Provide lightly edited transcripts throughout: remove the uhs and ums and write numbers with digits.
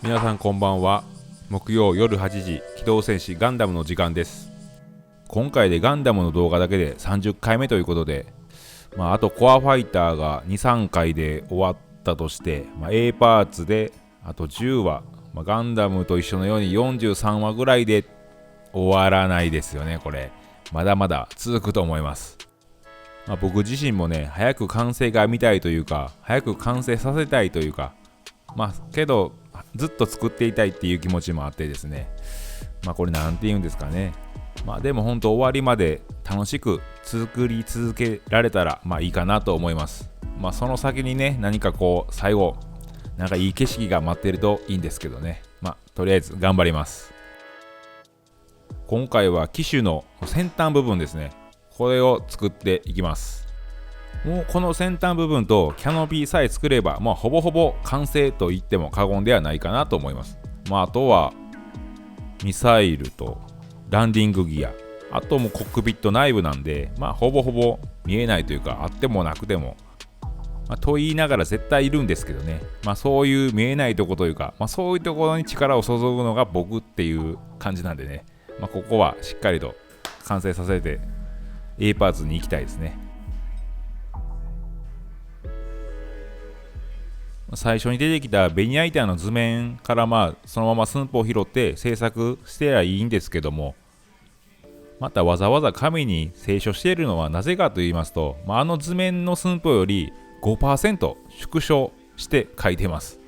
皆さんこんばんは。木曜夜8時、機動戦士ガンダムの時間です。今回でガンダムの動画だけで30回目ということで、あとコアファイターが2、3回で終わったとして、A パーツであと10話、ガンダムと一緒のように43話ぐらいで終わらないですよね。これまだまだ続くと思います。僕自身もね、早く完成が見たいというか、早く完成させたいというか、けどずっと作っていたいっていう気持ちもあってですね、これなんて言うんですかね。でも本当終わりまで楽しく作り続けられたらいいかなと思います。その先にね、何か最後なんかいい景色が待ってるといいんですけどね。とりあえず頑張ります。今回は機種の先端部分ですね、これを作っていきます。もうこの先端部分とキャノピーさえ作ればほぼほぼ完成と言っても過言ではないかなと思います。あとはミサイルとランディングギア、あともコックピット内部なんで、ほぼほぼ見えないというか、あってもなくても、と言いながら絶対いるんですけどね。そういう見えないとこというか、そういうところに力を注ぐのが僕っていう感じなんでね、ここはしっかりと完成させて A パーツに行きたいですね。最初に出てきたベニヤ板の図面からそのまま寸法を拾って制作してはいいんですけども、またわざわざ紙に清書しているのはなぜかと言いますと、あの図面の寸法より 5% 縮小して書いてます。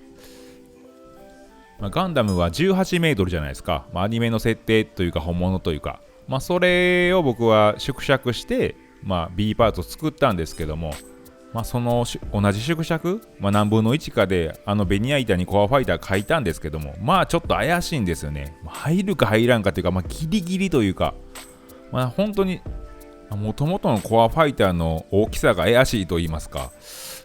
ガンダムは18メートルじゃないですか。アニメの設定というか本物というか、それを僕は縮尺して、B パーツを作ったんですけども、その同じ縮尺、何分の1かであのベニヤ板にコアファイター書いたんですけども、ちょっと怪しいんですよね。入るか入らんかというか、ギリギリというか、本当にもともとのコアファイターの大きさが怪しいと言いますか、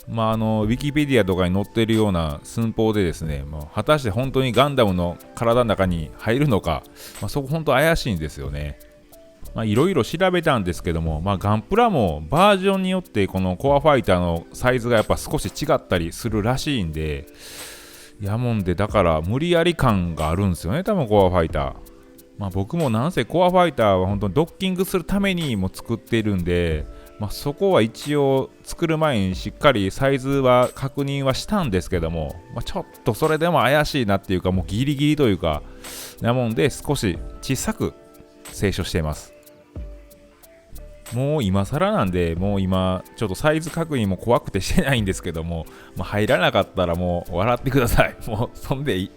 ウィキペディアとかに載っているような寸法でですね、果たして本当にガンダムの体の中に入るのか、そこ本当怪しいんですよね。いろいろ調べたんですけども、ガンプラもバージョンによってこのコアファイターのサイズがやっぱ少し違ったりするらしいんで、だから無理やり感があるんですよね、多分コアファイター。僕もなんせコアファイターは本当にドッキングするためにも作っているんで、そこは一応作る前にしっかりサイズは確認はしたんですけども、ちょっとそれでも怪しいなっていうか、もうギリギリというかなもんで、少し小さく清書しています。もう今更なんで、もう今ちょっとサイズ確認も怖くてしてないんですけども、入らなかったらもう笑ってください。もうそんでいい、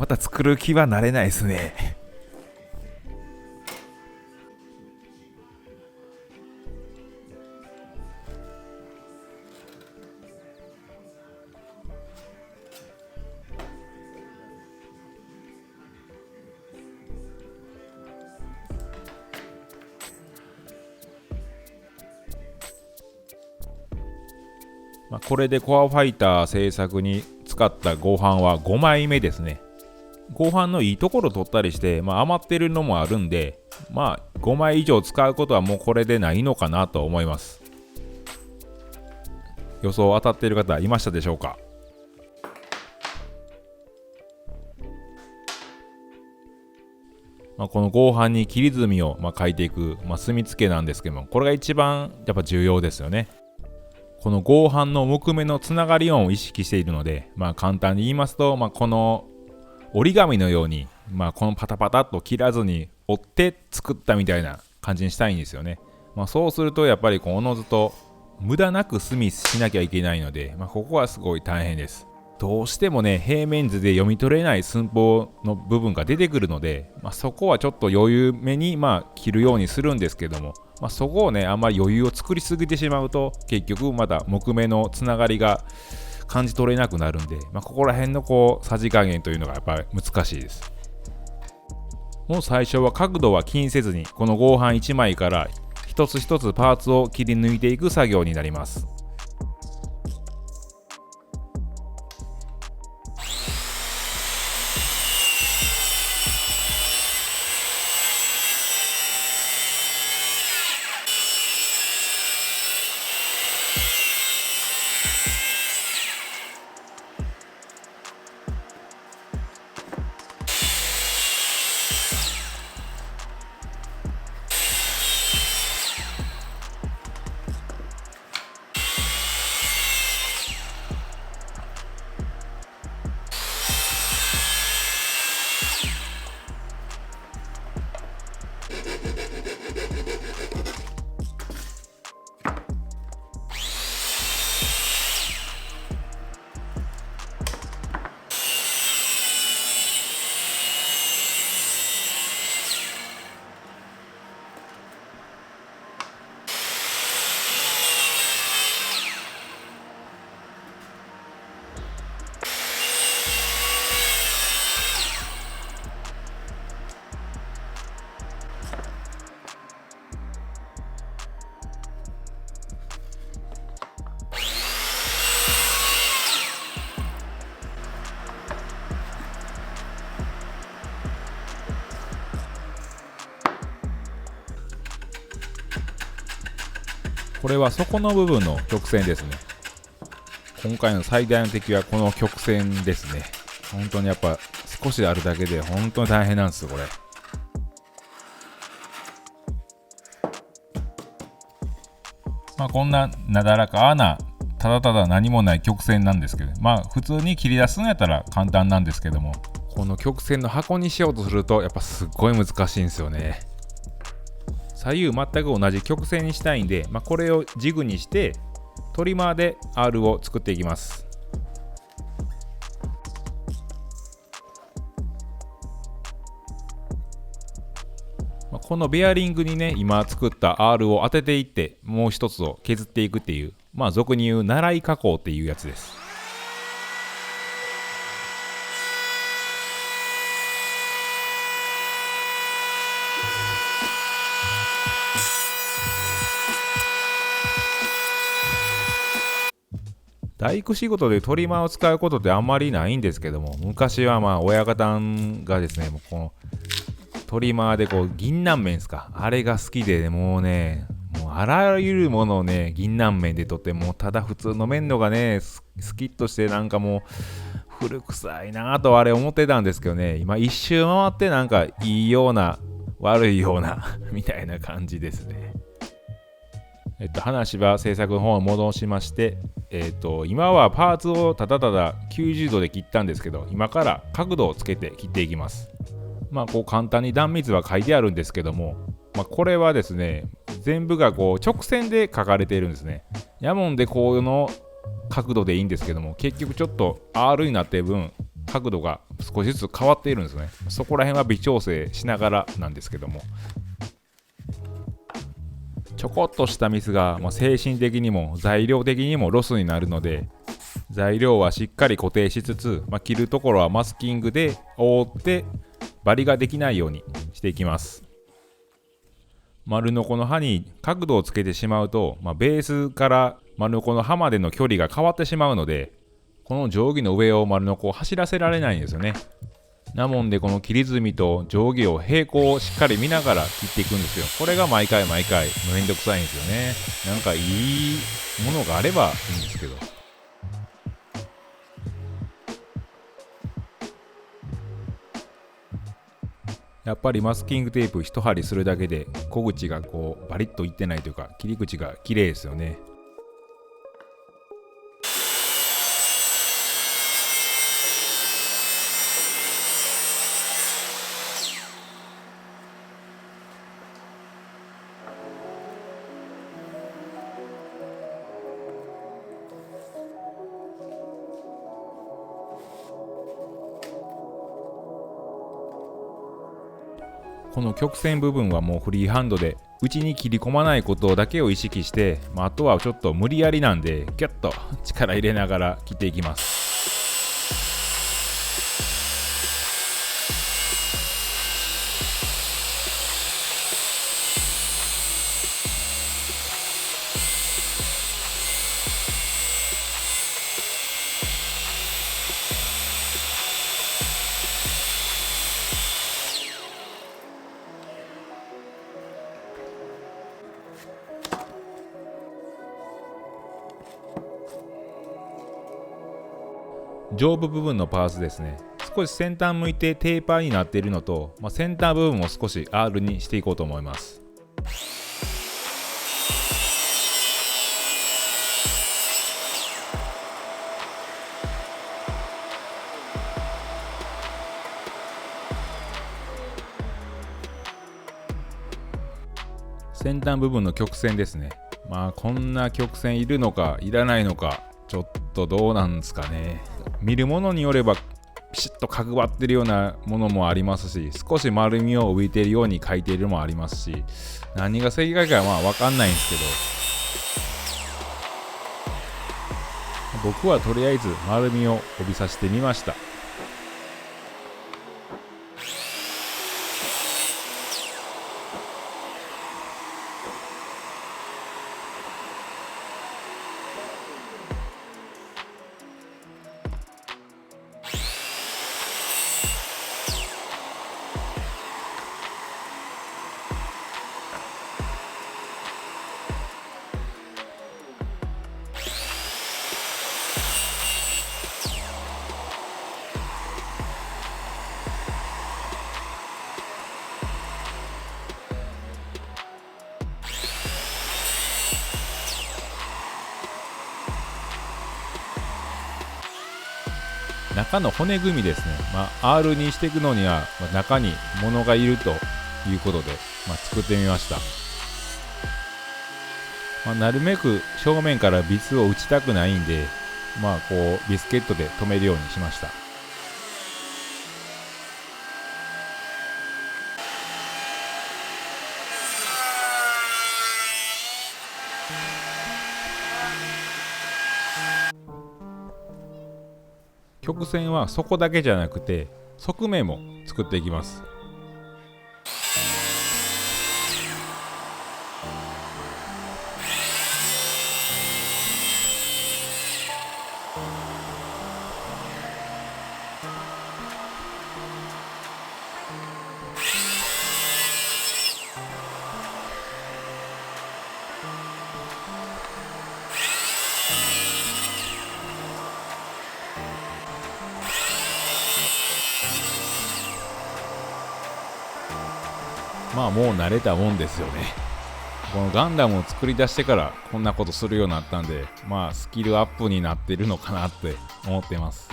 また作る気はなれないですね。これでコアファイター制作に使った合板は5枚目ですね。合板のいいところ取ったりして、余ってるのもあるんで、5枚以上使うことはもうこれでないのかなと思います。予想当たっている方いましたでしょうか。この合板に切り墨を書いていく、墨付けなんですけども、これが一番やっぱ重要ですよね。この合板の木目のつながり音を意識しているので、簡単に言いますと、この折り紙のように、このパタパタっと切らずに折って作ったみたいな感じにしたいんですよね。そうするとやっぱりおのずと無駄なく墨しなきゃいけないので、ここはすごい大変です。どうしてもね、平面図で読み取れない寸法の部分が出てくるので、そこはちょっと余裕めに切るようにするんですけども、そこをね、あんまり余裕を作りすぎてしまうと、結局また木目のつながりが感じ取れなくなるんで、ここら辺のさじ加減というのがやっぱり難しいです。もう最初は角度は気にせずに、この合板1枚から一つ一つパーツを切り抜いていく作業になります。これは底の部分の曲線ですね。今回の最大の敵はこの曲線ですね。本当にやっぱ少しあるだけで本当に大変なんですよこれ。こんななだらかなただただ何もない曲線なんですけど、普通に切り出すんやったら簡単なんですけども、この曲線の箱にしようとするとやっぱすっごい難しいんですよね。左右全く同じ曲線にしたいんで、これを軸にしてトリマーで R を作っていきます。このベアリングにね、今作った R を当てていってもう一つを削っていくっていう、俗に言う習い加工っていうやつです。大工仕事でトリマーを使うことってあんまりないんですけども、昔は親方がですね、もうこのトリマーで銀杏面ですか、あれが好きで、もうあらゆるものをね銀杏面で取って、もうただ普通の面のがねスキッとしてもう古臭いなとあれ思ってたんですけどね、今一周回っていいような悪いようなみたいな感じですね。話は制作の方を戻しまして、今はパーツをただただ90度で切ったんですけど、今から角度をつけて切っていきます。簡単に断密は書いてあるんですけども、これはですね全部が直線で書かれているんですね。やもんでこの角度でいいんですけども、結局ちょっと R になってる分角度が少しずつ変わっているんですね。そこら辺は微調整しながらなんですけども、ちょこっとしたミスが、精神的にも材料的にもロスになるので、材料はしっかり固定しつつ、切るところはマスキングで覆ってバリができないようにしていきます。丸ノコの刃に角度をつけてしまうと、ベースから丸ノコの刃までの距離が変わってしまうので、この定規の上を丸ノコを走らせられないんですよね。なもんでこの切り墨と定規を平行をしっかり見ながら切っていくんですよ。これが毎回めんどくさいんですよね。いいものがあればいいんですけど、やっぱりマスキングテープ一針するだけで小口がバリッといってないというか、切り口が綺麗ですよね。この曲線部分はもうフリーハンドで内に切り込まないことだけを意識して、あとはちょっと無理やりなんでギュッと力入れながら切っていきます。上部部分のパーツですね、少し先端向いてテーパーになっているのと、先端部分を少し R にしていこうと思います。先端部分の曲線ですね。こんな曲線いるのかいらないのか、ちょっとどうなんですかね。見るものによればピシッと角張ってるようなものもありますし、少し丸みを帯びているように描いているのもありますし、何が正解かは分かんないんですけど、僕はとりあえず丸みを帯びさせてみました。中の骨組みですね、R にしていくのには、中に物がいるということで、作ってみました。なるべく正面からビスを打ちたくないんで、こうビスケットで留めるようにしました。曲線は底だけじゃなくて側面も作っていきます。もう慣れたもんですよね。このガンダムを作り出してからこんなことするようになったんで、スキルアップになってるのかなって思ってます。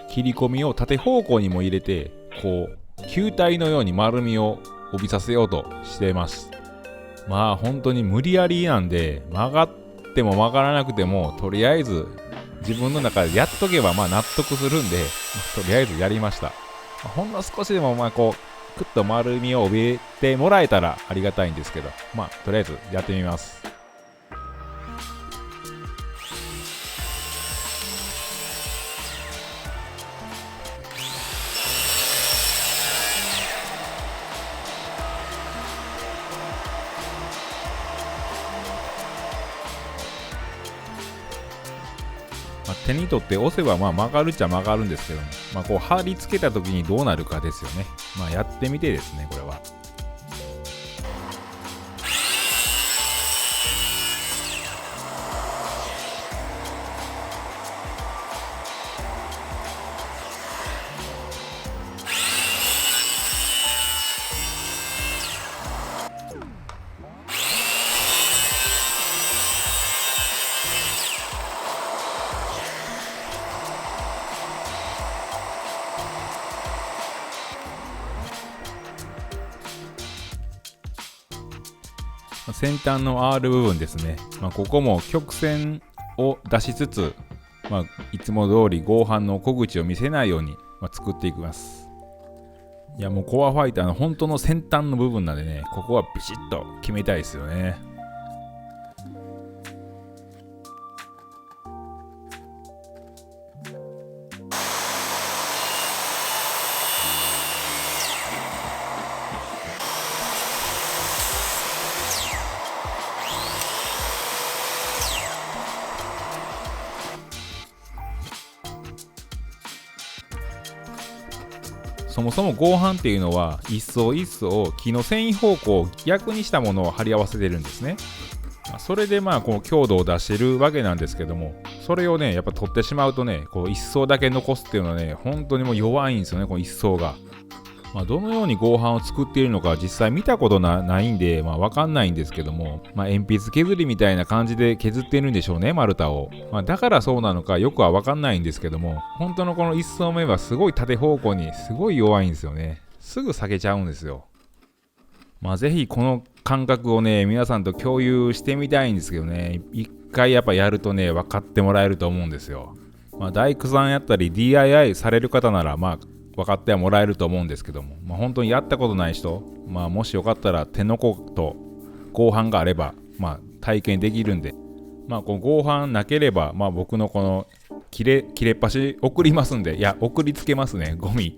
切り込みを縦方向にも入れて、こう球体のように丸みを帯びさせようとしています。本当に無理やりなんで、曲がっても曲がらなくてもとりあえず自分の中でやっとけば納得するんで、とりあえずやりました。ほんの少しでもこうクッと丸みを帯びてもらえたらありがたいんですけど、とりあえずやってみます。手に取って押せば曲がるっちゃ曲がるんですけども、こう貼り付けた時にどうなるかですよね。やってみてですね、これは。先端の R 部分ですね、ここも曲線を出しつつ、いつも通り合板の小口を見せないように、作っていきます。いや、もうコアファイターの本当の先端の部分なんでね、ここはビシッと決めたいですよね。そもそも合板っていうのは一層一層木の繊維方向を逆にしたものを貼り合わせてるんですね。それでこう強度を出してるわけなんですけども、それをねやっぱ取ってしまうとね、こう一層だけ残すっていうのはね本当にもう弱いんですよね、この一層が。どのように合板を作っているのか実際見たことないんでわかんないんですけども、鉛筆削りみたいな感じで削ってるんでしょうね、丸太を。だからそうなのかよくはわかんないんですけども、本当のこの一層目はすごい縦方向にすごい弱いんですよね。すぐ裂けちゃうんですよ。ぜひこの感覚をね皆さんと共有してみたいんですけどね、一回やっぱやるとね分かってもらえると思うんですよ。大工さんやったり DIY される方なら分かってはもらえると思うんですけども、本当にやったことない人、もしよかったら手の甲と合板があれば、体験できるんで、この合板なければ、僕のこの切れっ端送りますんで、いや送りつけますね、ゴミ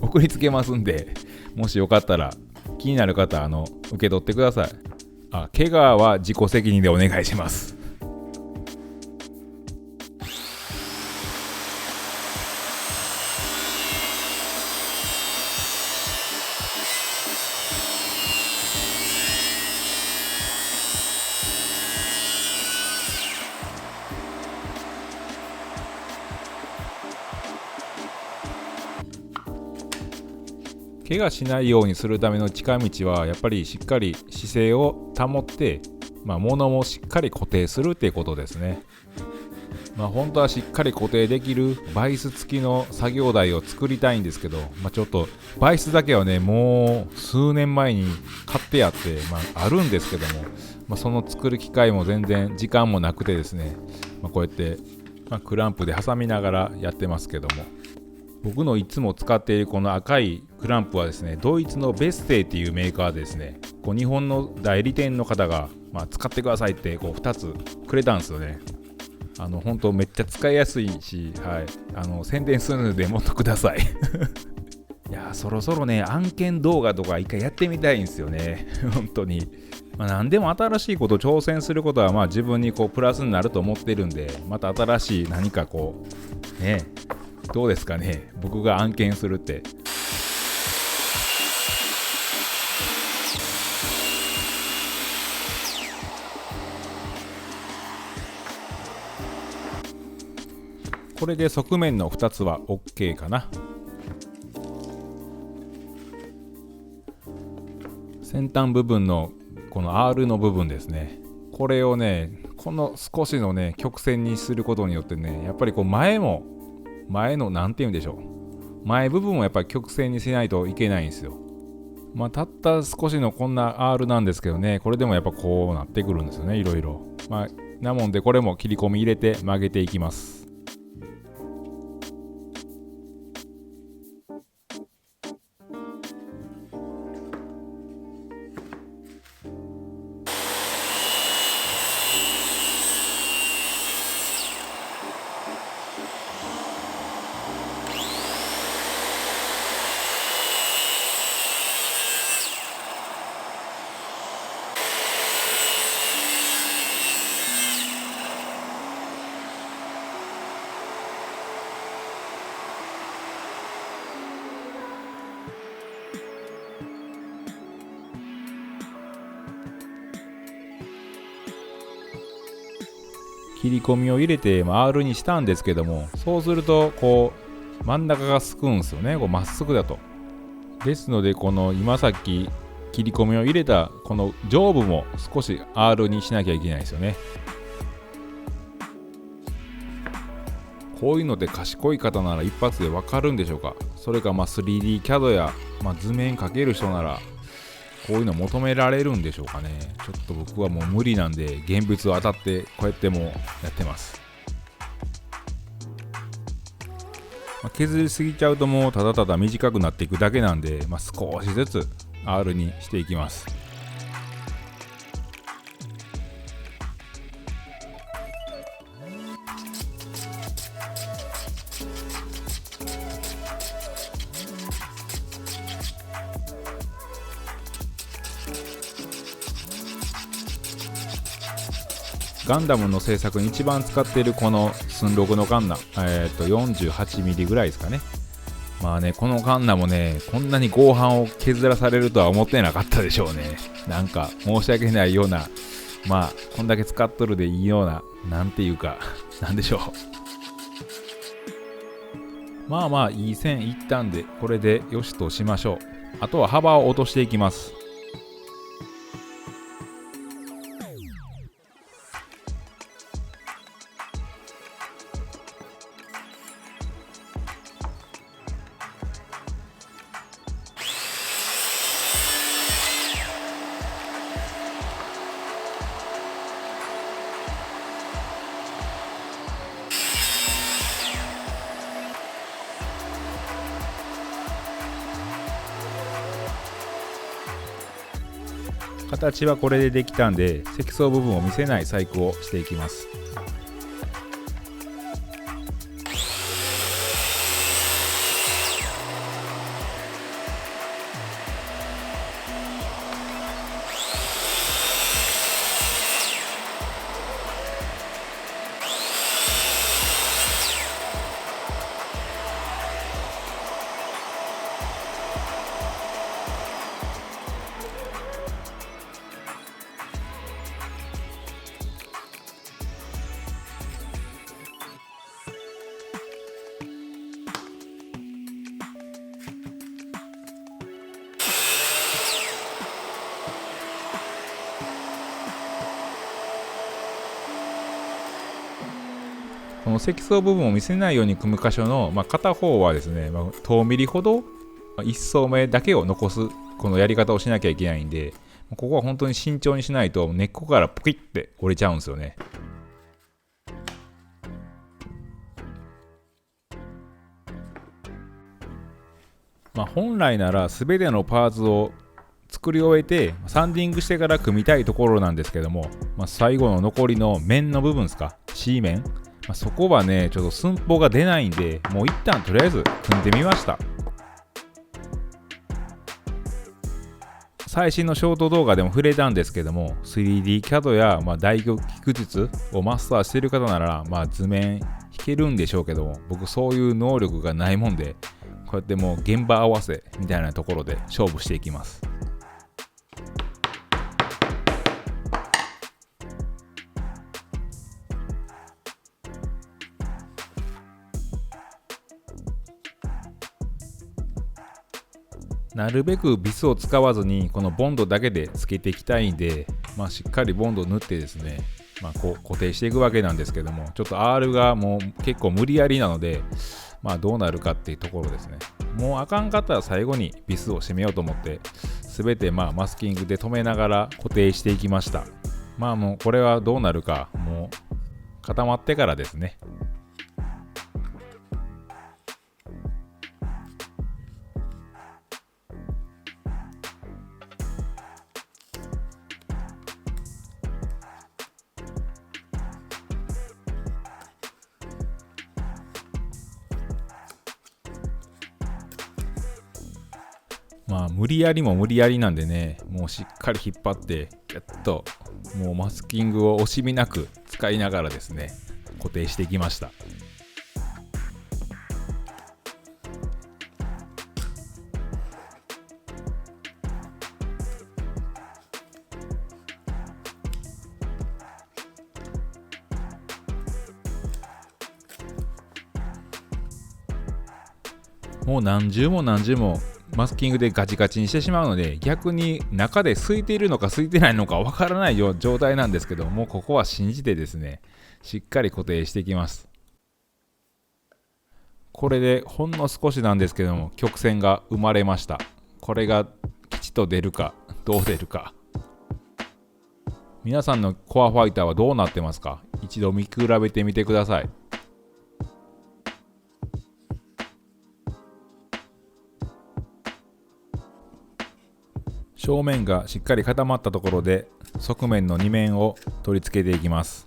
送りつけますんで、もしよかったら気になる方受け取ってください。怪我は自己責任でお願いします。怪我しないようにするための近道はやっぱりしっかり姿勢を保って、物もしっかり固定するっていうことですね。本当はしっかり固定できるバイス付きの作業台を作りたいんですけど、ちょっとバイスだけはねもう数年前に買ってやって、あるんですけども、その作る機会も全然時間もなくてですね、こうやって、クランプで挟みながらやってますけども、僕のいつも使っているこの赤いクランプはですね、ドイツのベステイっていうメーカーでですね、日本の代理店の方が、使ってくださいって2つくれたんですよね。本当めっちゃ使いやすいし、宣伝するのでもっとくださいいやそろそろね案件動画とか一回やってみたいんですよね本当に。何でも新しいこと挑戦することは自分にプラスになると思ってるんで、また新しい何かね、どうですかね、僕が案件するって。これで側面の2つは OK かな。先端部分のこの R の部分ですね、これをねこの少しのね曲線にすることによってね、やっぱり前のなんて言うんでしょう、前部分をやっぱり曲線にしないといけないんですよ。たった少しのこんな R なんですけどね、これでもやっぱこうなってくるんですよね、いろいろ。なもんでこれも切り込み入れて曲げていきます。切り込みを入れて R にしたんですけども、そうすると真ん中がすくんですよね、まっすぐだと。ですので今さっき切り込みを入れたこの上部も少し R にしなきゃいけないですよね。こういうので賢い方なら一発でわかるんでしょうか。それか3D キャドや、図面描ける人ならこういうの求められるんでしょうかね。ちょっと僕はもう無理なんで現物を当たってこうやってもうやってます。削りすぎちゃうともうただただ短くなっていくだけなんで、少しずつ R にしていきます。ガンダムの製作に一番使っているこの寸6のカンナ、48ミリぐらいですかね。このカンナもね、こんなに合板を削らされるとは思ってなかったでしょうね。なんか申し訳ないような、こんだけ使っとるでいいような、なんていうか、なんでしょう。いい線いったんで、これでよしとしましょう。あとは幅を落としていきます。形はこれでできたんで、積層部分を見せない細工をしていきます。の積層部分を見せないように組む箇所の、片方はですね、等ミリほど1層目だけを残すこのやり方をしなきゃいけないんで、ここは本当に慎重にしないと根っこからポキッて折れちゃうんですよね。本来なら全てのパーツを作り終えてサンディングしてから組みたいところなんですけども、最後の残りの面の部分ですか、C 面、そこはねちょっと寸法が出ないんで、もう一旦とりあえず組んでみました。最新のショート動画でも触れたんですけども、 3D キャドや大曲技術をマスターしている方なら図面弾けるんでしょうけども、僕そういう能力がないもんで、こうやってもう現場合わせみたいなところで勝負していきます。なるべくビスを使わずにこのボンドだけでつけていきたいんで、しっかりボンドを塗ってですね、こう固定していくわけなんですけども、ちょっと R がもう結構無理やりなので、どうなるかっていうところですね。もうあかんかったら最後にビスを締めようと思って、全てマスキングで留めながら固定していきました。もうこれはどうなるか、もう固まってからですね。無理やりも無理やりなんでね、もうしっかり引っ張ってギュッともうマスキングを惜しみなく使いながらですね、固定していきました。もう何重も何重もマスキングでガチガチにしてしまうので、逆に中で空いているのか空いてないのかわからない状態なんですけども、ここは信じてですね、しっかり固定していきます。これでほんの少しなんですけども曲線が生まれました。これが吉と出るかどう出るか。皆さんのコアファイターはどうなってますか？一度見比べてみてください。正面がしっかり固まったところで側面の2面を取り付けていきます。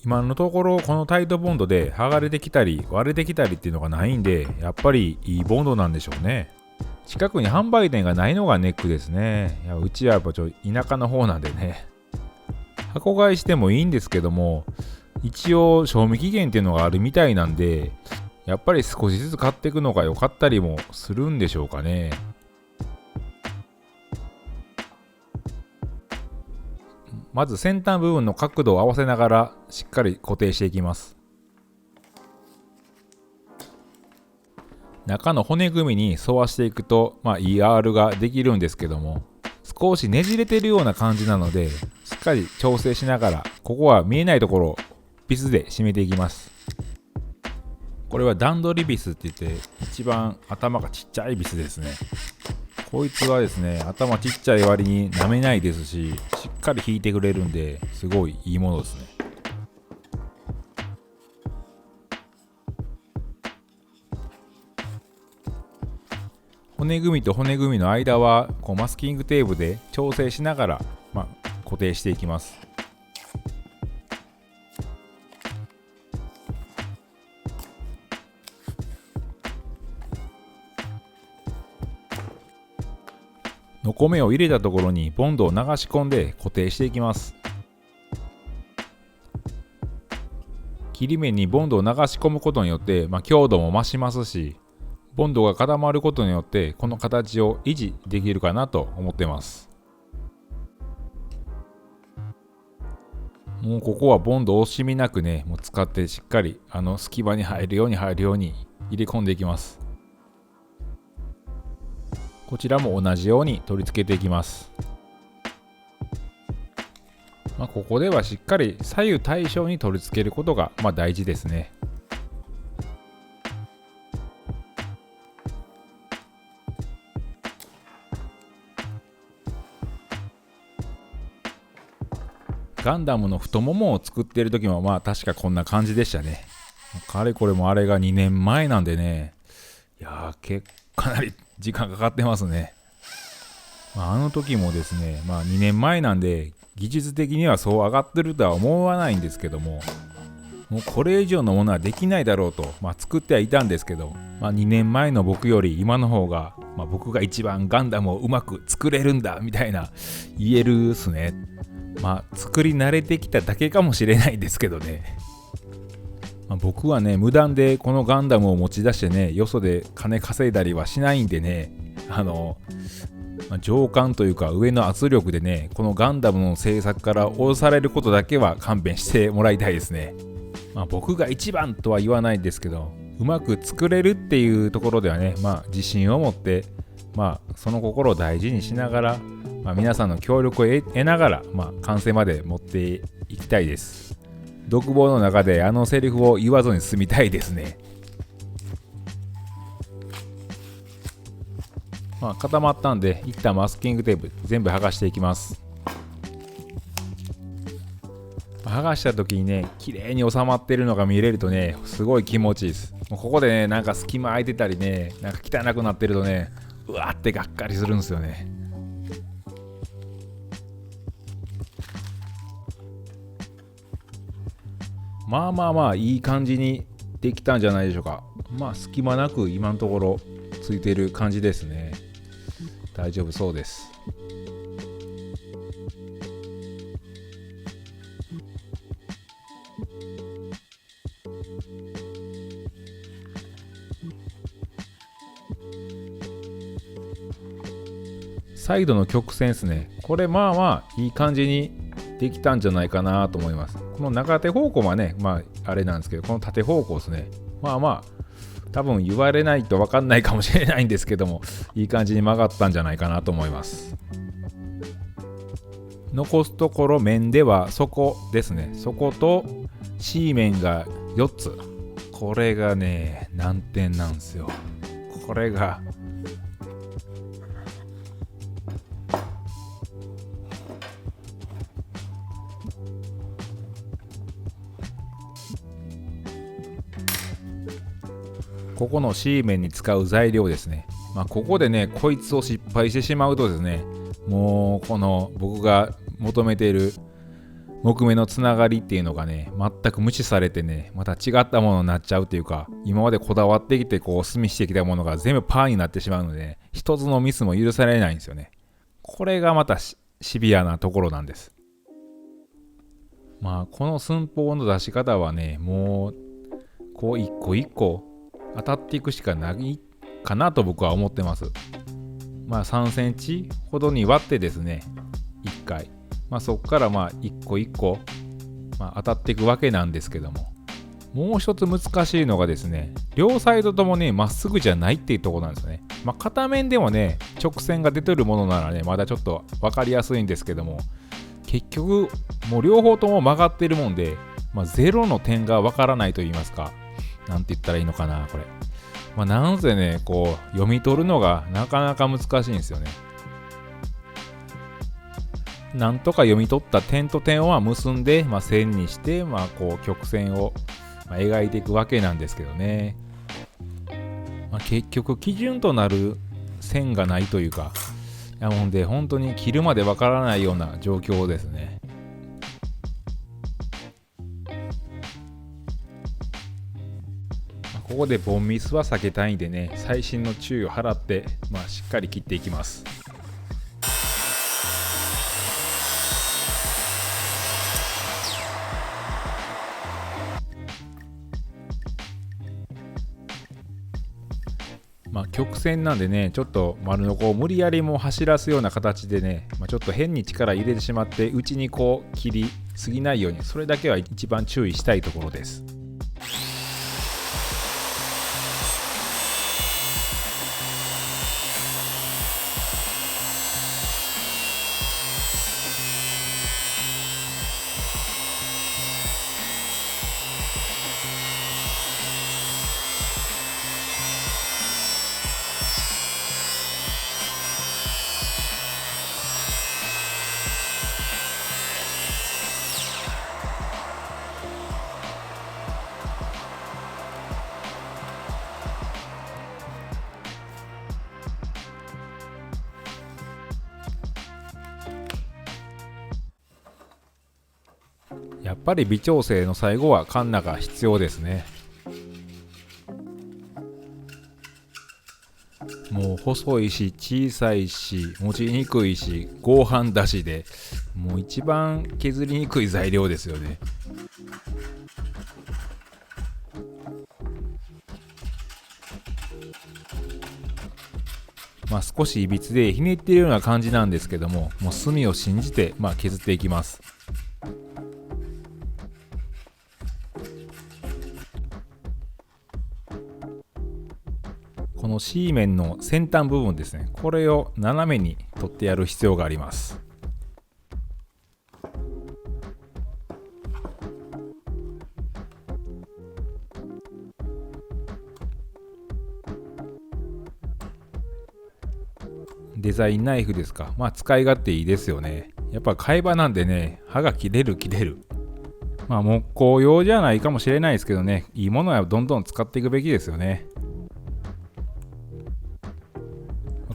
今のところこのタイトボンドで剥がれてきたり割れてきたりっていうのがないんで、やっぱりいいボンドなんでしょうね。近くに販売店がないのがネックですね。いや、うちはやっぱ田舎の方なんでね、箱買いしてもいいんですけども、一応賞味期限っていうのがあるみたいなんで、やっぱり少しずつ買っていくのが良かったりもするんでしょうかね。まず先端部分の角度を合わせながらしっかり固定していきます。中の骨組みに沿わしていくと、いい R ができるんですけども、少しねじれてるような感じなので、しっかり調整しながら、ここは見えないところをビスで締めていきます。これは段取りビスって言って一番頭がちっちゃいビスですね。こいつはですね、頭ちっちゃい割に舐めないですし、しっかり引いてくれるんで、すごいいいものですね。骨組みと骨組みの間はマスキングテープで調整しながら、固定していきます。のこめを入れたところにボンドを流し込んで固定していきます。切り目にボンドを流し込むことによって、強度も増しますし、ボンドが固まることによってこの形を維持できるかなと思ってます。もうここはボンドを惜しみなくね、もう使ってしっかり隙間に入るように入れ込んでいきます。こちらも同じように取り付けていきます。ここではしっかり左右対称に取り付けることが大事ですね。ガンダムの太ももを作っている時も確かこんな感じでしたね。かれこれもあれが2年前なんでね、いやーかなり時間かかってますね。あの時もですね、2年前なんで技術的にはそう上がってるとは思わないんですけども、もうこれ以上のものはできないだろうと、作ってはいたんですけど、2年前の僕より今の方が、僕が一番ガンダムをうまく作れるんだみたいな言えるっすね。作り慣れてきただけかもしれないですけどね。僕はね、無断でこのガンダムを持ち出してね、よそで金稼いだりはしないんでね、上官というか上の圧力でね、このガンダムの制作から降ろされることだけは勘弁してもらいたいですね。僕が一番とは言わないですけど、うまく作れるっていうところではね、自信を持って、その心を大事にしながら、皆さんの協力を得ながら、完成まで持っていきたいです。独房の中であのセリフを言わずに済みたいですね。固まったんで、一旦マスキングテープ全部剥がしていきます。剥がした時にね、綺麗に収まってるのが見れるとね、すごい気持ちいいです。もうここでね、なんか隙間空いてたりね、なんか汚くなってるとね、うわーってがっかりするんですよね。いい感じにできたんじゃないでしょうか。隙間なく今のところついてる感じですね。大丈夫そうです。サイドの曲線ですね。これいい感じにできたんじゃないかなと思います。この中手方向はね、あれなんですけど、この縦方向ですね。多分言われないと分かんないかもしれないんですけども、いい感じに曲がったんじゃないかなと思います。残すところ面では底ですね。底と C 面が4つ。これがね、難点なんですよ。これがここの C 面に使う材料ですね。ここでね、こいつを失敗してしまうとですね、もうこの僕が求めている木目のつながりっていうのがね、全く無視されてね、また違ったものになっちゃうっていうか、今までこだわってきて隅してきたものが全部パーになってしまうので、ね、一つのミスも許されないんですよね。これがまたシビアなところなんです。この寸法の出し方はね、もう一個一個当たっていくしかないかなと僕は思ってます。3センチほどに割ってですね、1回、そこから一個一個、当たっていくわけなんですけども、もう一つ難しいのがですね、両サイドともね、まっすぐじゃないっていうところなんですよね。片面でもね、直線が出てるものならね、まだちょっと分かりやすいんですけども、結局もう両方とも曲がってるもんで、ゼロの点が分からないと言いますか、なんて言ったらいいのかな、これ。なんせね、読み取るのがなかなか難しいんですよね。なんとか読み取った点と点を結んで、線にして、曲線を描いていくわけなんですけどね。結局、基準となる線がないというか、なので、本当に切るまでわからないような状況ですね。ここでボンミスは避けたいんでね、細心の注意を払って、しっかり切っていきます。曲線なんでね、ちょっと丸の無理やりも走らすような形でね、ちょっと変に力入れてしまって内に切りすぎないように、それだけは一番注意したいところです。やっぱり微調整の最後はカンナが必要ですね。もう細いし小さいし持ちにくいし合板だしで、もう一番削りにくい材料ですよね。少しいびつでひねっているような感じなんですけども、もう墨を信じて削っていきます。この C 面の先端部分ですね、これを斜めに取ってやる必要があります。デザインナイフですか。使い勝手いいですよね。やっぱ貝刃なんでね、刃が切れる。木工用じゃないかもしれないですけどね、いいものはどんどん使っていくべきですよね。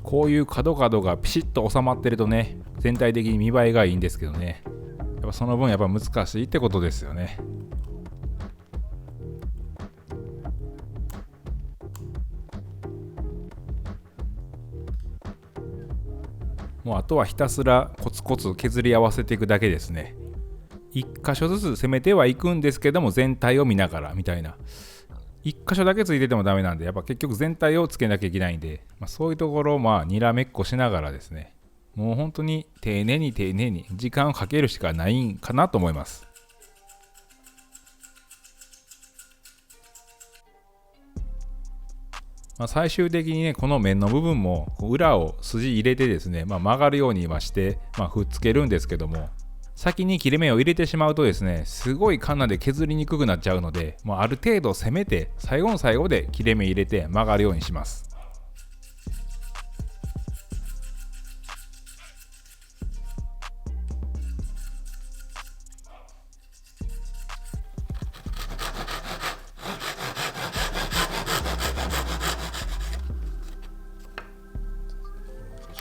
こういう角々がピシッと収まってるとね、全体的に見栄えがいいんですけどね、やっぱその分やっぱ難しいってことですよね。もうあとはひたすらコツコツ削り合わせていくだけですね。一箇所ずつ攻めてはいくんですけども、全体を見ながらみたいな。一箇所だけついててもダメなんで、やっぱ結局全体をつけなきゃいけないんで、そういうところをにらめっこしながらですね、もう本当に丁寧に時間をかけるしかないんかなと思います。最終的にね、この面の部分も裏を筋入れてですね、曲がるようにはして、くっつけるんですけども、先に切れ目を入れてしまうとですね、すごいカンナで削りにくくなっちゃうので、もうある程度攻めて最後の最後で切れ目入れて曲がるようにします。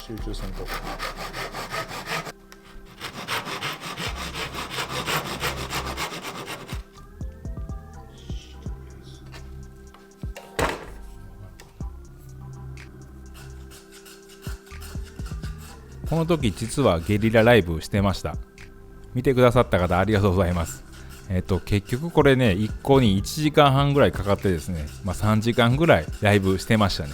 集中せんと。この時実はゲリラライブしてました。見てくださった方ありがとうございます。結局これね、1個に1時間半ぐらいかかってですね、3時間ぐらいライブしてましたね。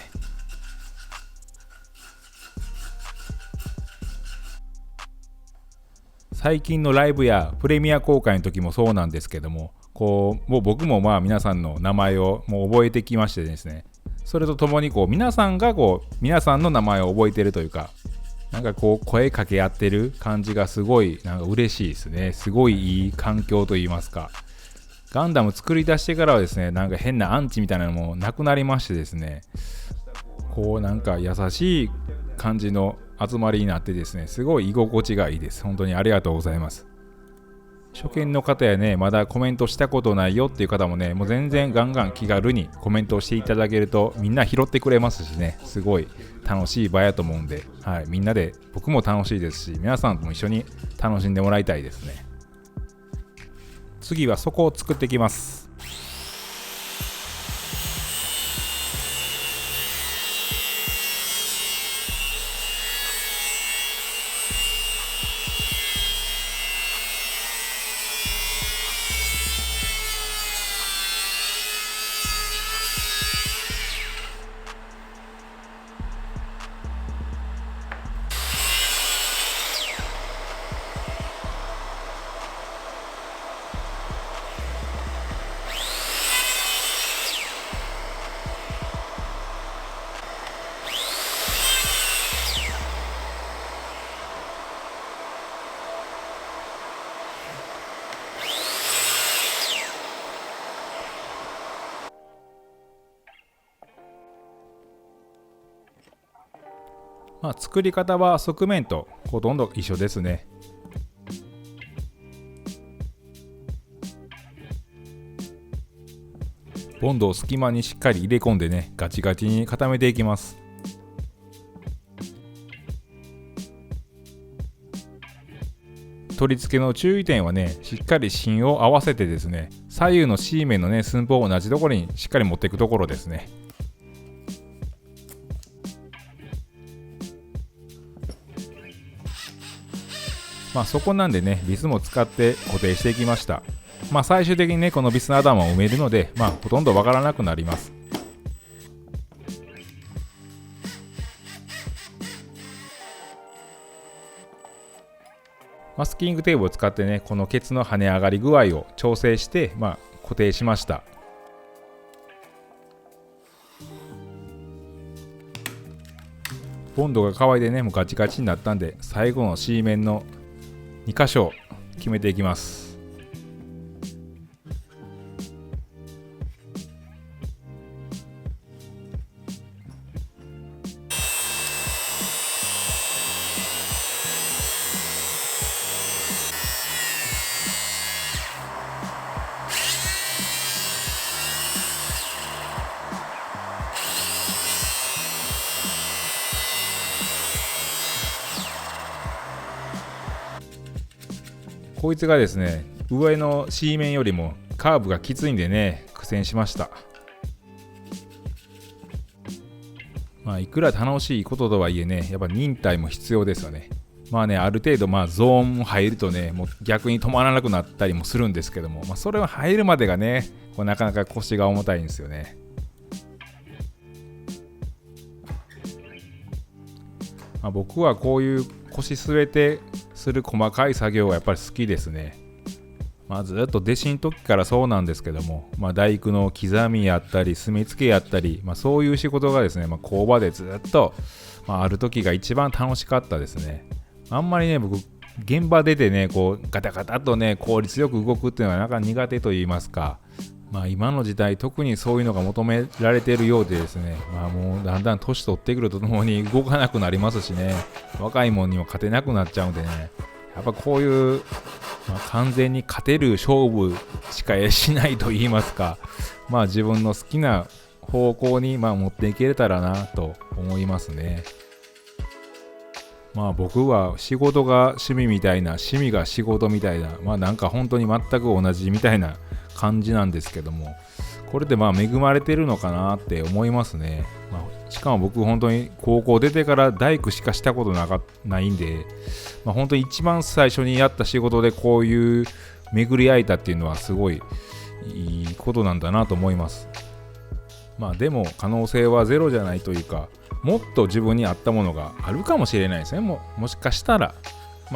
最近のライブやプレミア公開の時もそうなんですけども、もう僕も皆さんの名前をもう覚えてきましてですね、それとともに皆さんが皆さんの名前を覚えてるというか、声かけ合ってる感じがすごい嬉しいですね。すごいいい環境といいますか、ガンダム作り出してからはですね、変なアンチみたいなのもなくなりましてですね、優しい感じの集まりになってですね、すごい居心地がいいです。本当にありがとうございます。初見の方やね、まだコメントしたことないよっていう方もね、もう全然ガンガン気軽にコメントをしていただけるとみんな拾ってくれますしね、すごい楽しい場やと思うんで、みんなで、僕も楽しいですし、皆さんとも一緒に楽しんでもらいたいですね。次はそこを作っていきます。作り方は側面とほとんど一緒ですね。ボンドを隙間にしっかり入れ込んでね、ガチガチに固めていきます。取り付けの注意点はね、しっかり芯を合わせてですね、左右の C 面のね寸法を同じところにしっかり持っていくところですね。そこなんでね、ビスも使って固定していきました。最終的にね、このビスの頭を埋めるので、ほとんどわからなくなります。マスキングテープを使ってね、このケツの跳ね上がり具合を調整して、固定しました。ボンドが乾いてね、もうガチガチになったんで、最後の C 面の2箇所決めていきます。こいつがですね、上の C 面よりもカーブがきついんでね、苦戦しました。いくら楽しいこととはいえね、やっぱ忍耐も必要ですよね。ある程度ゾーン入るとね、もう逆に止まらなくなったりもするんですけども、それを入るまでがね、なかなか腰が重たいんですよね。僕はこういう腰据えてする細かい作業がやっぱり好きですね。ずっと弟子の時からそうなんですけども、大工の刻みやったり墨付けやったり、そういう仕事がですね、工場でずっと、ある時が一番楽しかったですね。あんまりね、僕現場出てね、ガタガタとね効率よく動くっていうのはなかなか苦手と言いますか、今の時代特にそういうのが求められているようでですね、もうだんだん年取ってくるとともに動かなくなりますしね、若いもんにも勝てなくなっちゃうんでね、やっぱこういう、完全に勝てる勝負しかしないと言いますか、自分の好きな方向に持っていけれたらなと思いますね。僕は仕事が趣味みたいな、趣味が仕事みたいな、なんか本当に全く同じみたいな感じなんですけども、これで恵まれてるのかなって思いますね。しかも僕本当に高校出てから大工しかしたことないんで、本当に一番最初にやった仕事でこういう巡り合えたっていうのはすごいいいことなんだなと思います。でも可能性はゼロじゃないというか、もっと自分に合ったものがあるかもしれないですね。もしかしたら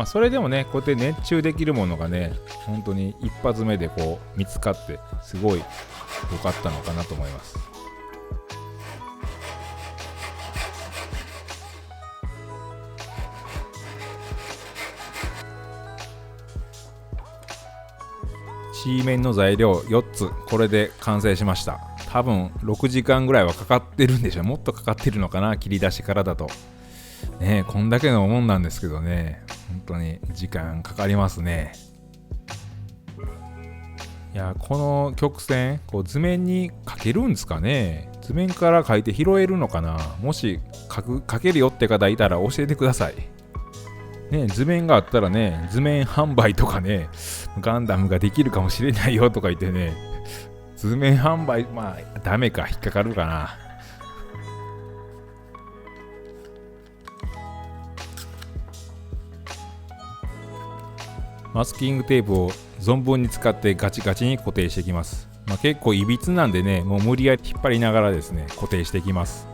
それでもね、こうやって熱中できるものがね、本当に一発目で見つかってすごい良かったのかなと思います。C 面の材料4つ、これで完成しました。多分6時間ぐらいはかかってるんでしょう。もっとかかってるのかな、切り出しからだとね。こんだけのもんなんですけどね、本当に時間かかりますね。いや、この曲線図面に書けるんですかね。図面から書いて拾えるのかな。もし書けるよって方いたら教えてくださいね。図面があったらね、図面販売とかね、ガンダムができるかもしれないよとか言ってね、図面販売ダメか、引っかかるかな。マスキングテープを存分に使ってガチガチに固定していきます。結構いびつなんでね、もう無理やり引っ張りながらですね、固定していきます。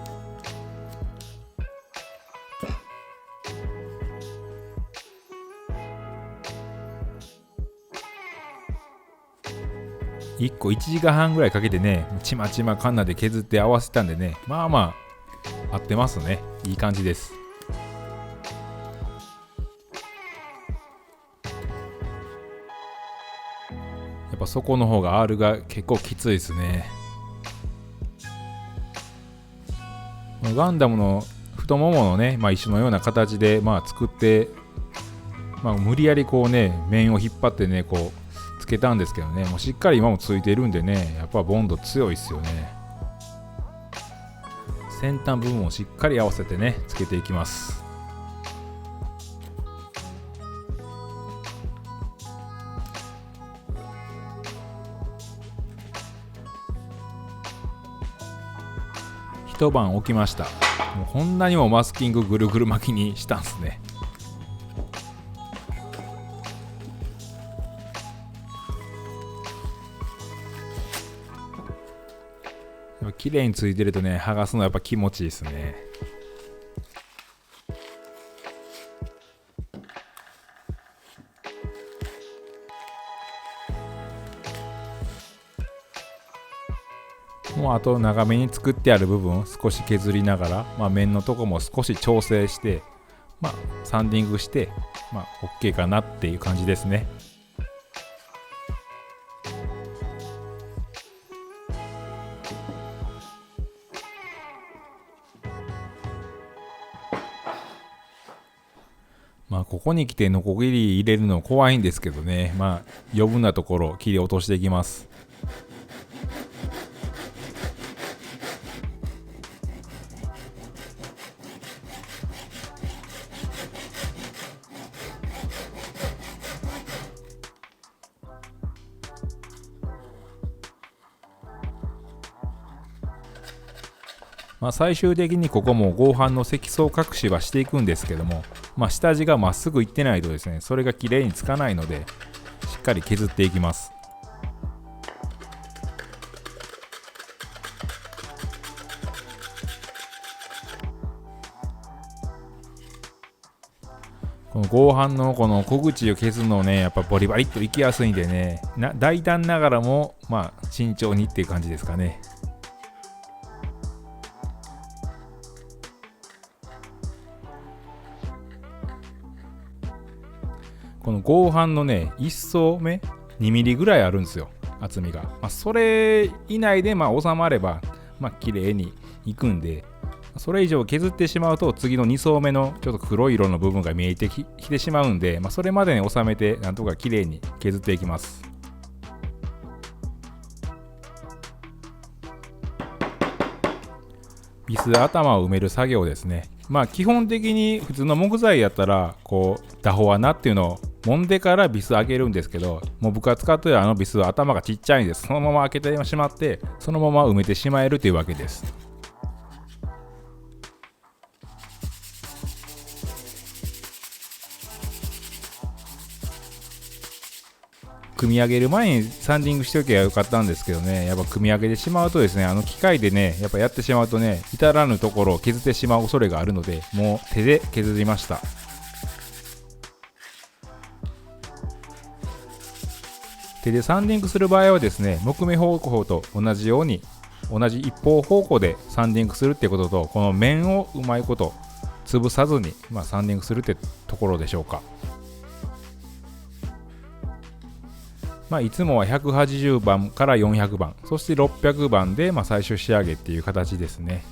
1個1時間半ぐらいかけてね、ちまちまカンナで削って合わせたんでね、合ってますね。いい感じです。やっぱそこの方が R が結構きついですね。ガンダムの太もものね、一緒のような形で作って、無理やり面を引っ張ってねつけたんですけどね、もうしっかり今もついてるんでね、やっぱボンド強いっすよね。先端部分をしっかり合わせてねつけていきます。一晩置きました。もうこんなにもマスキングぐるぐる巻きにしたんすね。綺麗についてるとね、剥がすのやっぱ気持ちいいですね。もうあと長めに作ってある部分を少し削りながら、面のとこも少し調整して、サンディングして、OK かなっていう感じですね。ここに来てノコギリ入れるの怖いんですけどね、余分なところ切り落としていきます。最終的にここも合板の積層隠しはしていくんですけども、下地がまっすぐいってないとですね、それが綺麗につかないので、しっかり削っていきます。この合板のこの小口を削るのをね、やっぱボリバリっといきやすいんでね、大胆ながらも慎重にっていう感じですかね。この合板のね、1層目2ミリぐらいあるんですよ、厚みが。それ以内で収まれば綺麗にいくんで、それ以上削ってしまうと次の2層目のちょっと黒い色の部分が見えてきてしまうんで、それまでに収めてなんとか綺麗に削っていきます。ビス頭を埋める作業ですね。基本的に普通の木材やったらこうダホ穴っていうのを揉んでからビス上げるんですけど、もう僕が使っているビスは頭がちっちゃいんです。そのまま開けてしまってそのまま埋めてしまえるというわけです。組み上げる前にサンディングしておけばよかったんですけどね、やっぱ組み上げてしまうとですね、機械でね、やっぱやってしまうとね、至らぬところを削ってしまう恐れがあるので、もう手で削りました。手でサンディングする場合はですね、木目方向と同じように、同じ一方方向でサンディングするってことと、この面をうまいこと潰さずに、サンディングするってところでしょうか。いつもは180番から400番、そして600番で最終仕上げっていう形ですね。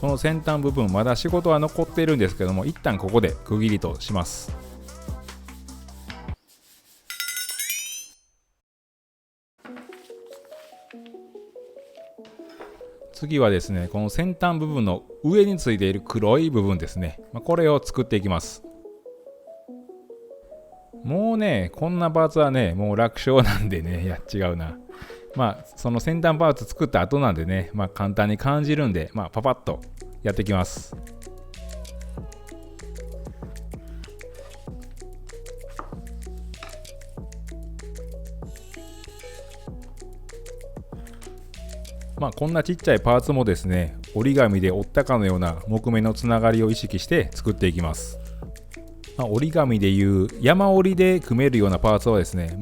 この先端部分まだ仕事は残っているんですけども、一旦ここで区切りとします。次はですね、この先端部分の上についている黒い部分ですね、これを作っていきます。もうね、こんなパーツはね、もう楽勝なんでね、違うな。その先端パーツ作った後なんでね、簡単に感じるんで、パパッとやっていきます。こんなちっちゃいパーツもですね、折り紙で折ったかのような木目のつながりを意識して作っていきます。折り紙でいう山折りで組めるようなパーツはですね、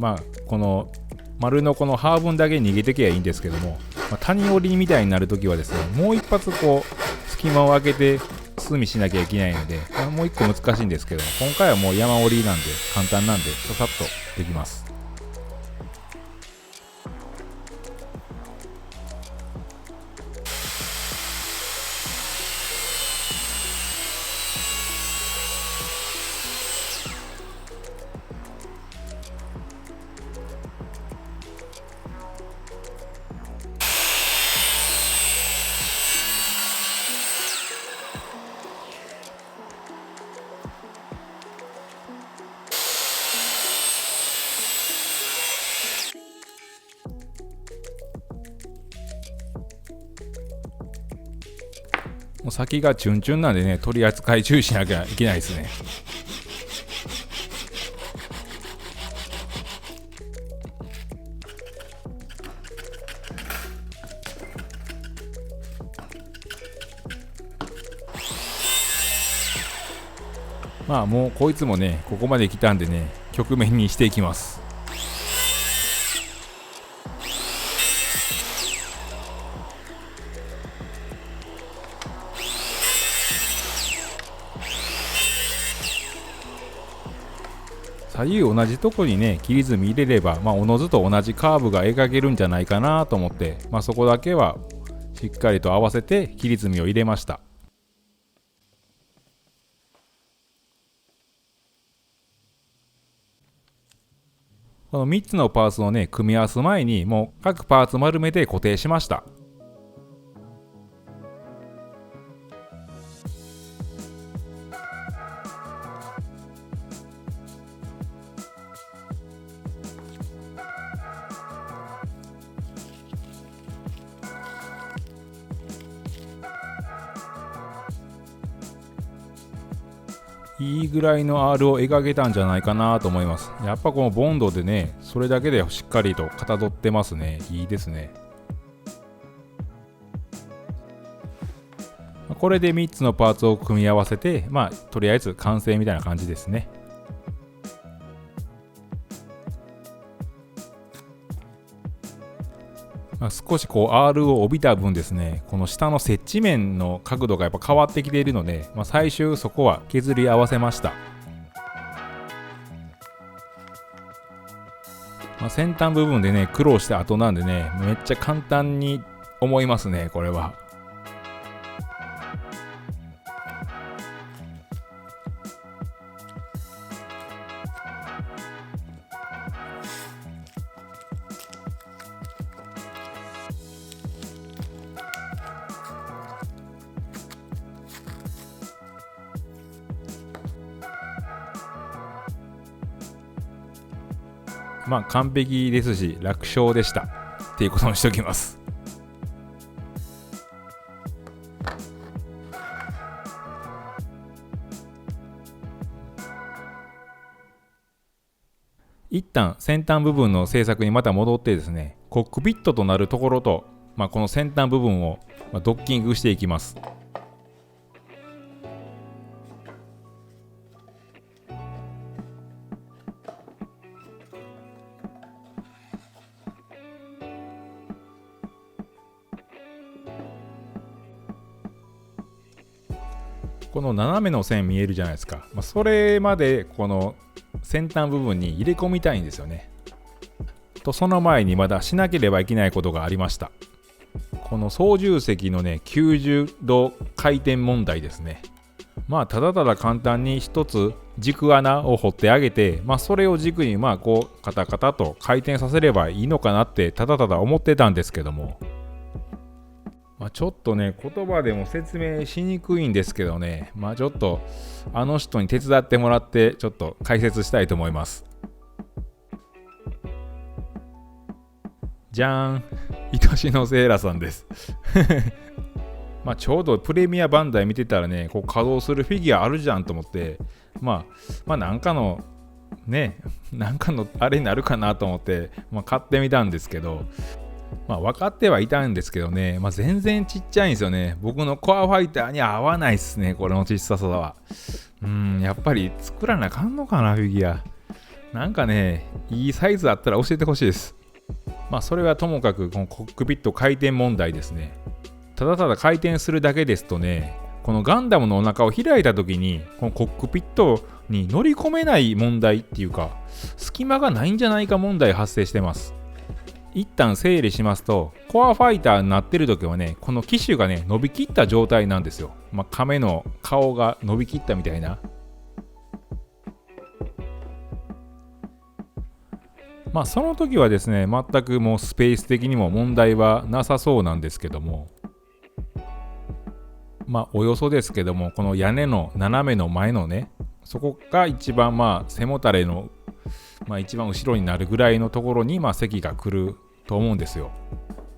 この丸のこの半分だけ逃げてきゃいいんですけども、谷折りみたいになるときはですね、もう一発こう隙間を空けて包みしなきゃいけないので、もう一個難しいんですけど、今回はもう山折りなんで簡単なんでささっとできます。う先がチュンチュンなんでね、取り扱い注意しなきゃいけないですね。まあもうこいつもね、ここまで来たんでね、曲面にしていきます。左右同じとこにね、切り墨入れれば、おのずと同じカーブが描けるんじゃないかなと思って、そこだけはしっかりと合わせて切り墨を入れました。この3つのパーツをね、組み合わす前にもう各パーツ丸めて固定しました。いいぐらいの R を描けたんじゃないかなと思います。やっぱこのボンドでね、それだけでしっかりとかたどってますね。いいですね。これで3つのパーツを組み合わせて、とりあえず完成みたいな感じですね。少しこう R を帯びた分ですね、この下の接地面の角度がやっぱ変わってきているので、最終そこは削り合わせました。先端部分でね、苦労した後なんでね、めっちゃ簡単に思いますね、これは。完璧ですし楽勝でしたっていうことにしておきます。一旦先端部分の製作にまた戻ってですね、コックピットとなるところと、この先端部分をドッキングしていきます。この斜めの線見えるじゃないですか。それまでこの先端部分に入れ込みたいんですよね。とその前にまだしなければいけないことがありました。この操縦席のね、90度回転問題ですね。ただただ簡単に一つ軸穴を掘ってあげて、それを軸にこうカタカタと回転させればいいのかなってただただ思ってたんですけども、ちょっとね、言葉でも説明しにくいんですけどね、ちょっとあの人に手伝ってもらってちょっと解説したいと思います。じゃーん、愛しのセーラさんですちょうどプレミアバンダイ見てたらね、こう稼働するフィギュアあるじゃんと思って、なんかのあれになるかなと思って、買ってみたんですけど、分かってはいたんですけどね、全然ちっちゃいんですよね。僕のコアファイターに合わないっすね、これの小ささは。やっぱり作らなあかんのかな、フィギュア。なんかね、いいサイズあったら教えてほしいです。それはともかく、このコックピット回転問題ですね。ただただ回転するだけですとね、このガンダムのお腹を開いた時に、このコックピットに乗り込めない問題っていうか、隙間がないんじゃないか問題発生してます。一旦整理しますと、コアファイターになってる時はね、この機種がね、伸びきった状態なんですよ。亀の顔が伸びきったみたいな。その時はですね、全くもうスペース的にも問題はなさそうなんですけども、およそですけども、この屋根の斜めの前のね、そこが一番背もたれの一番後ろになるぐらいのところに席が来ると思うんですよ。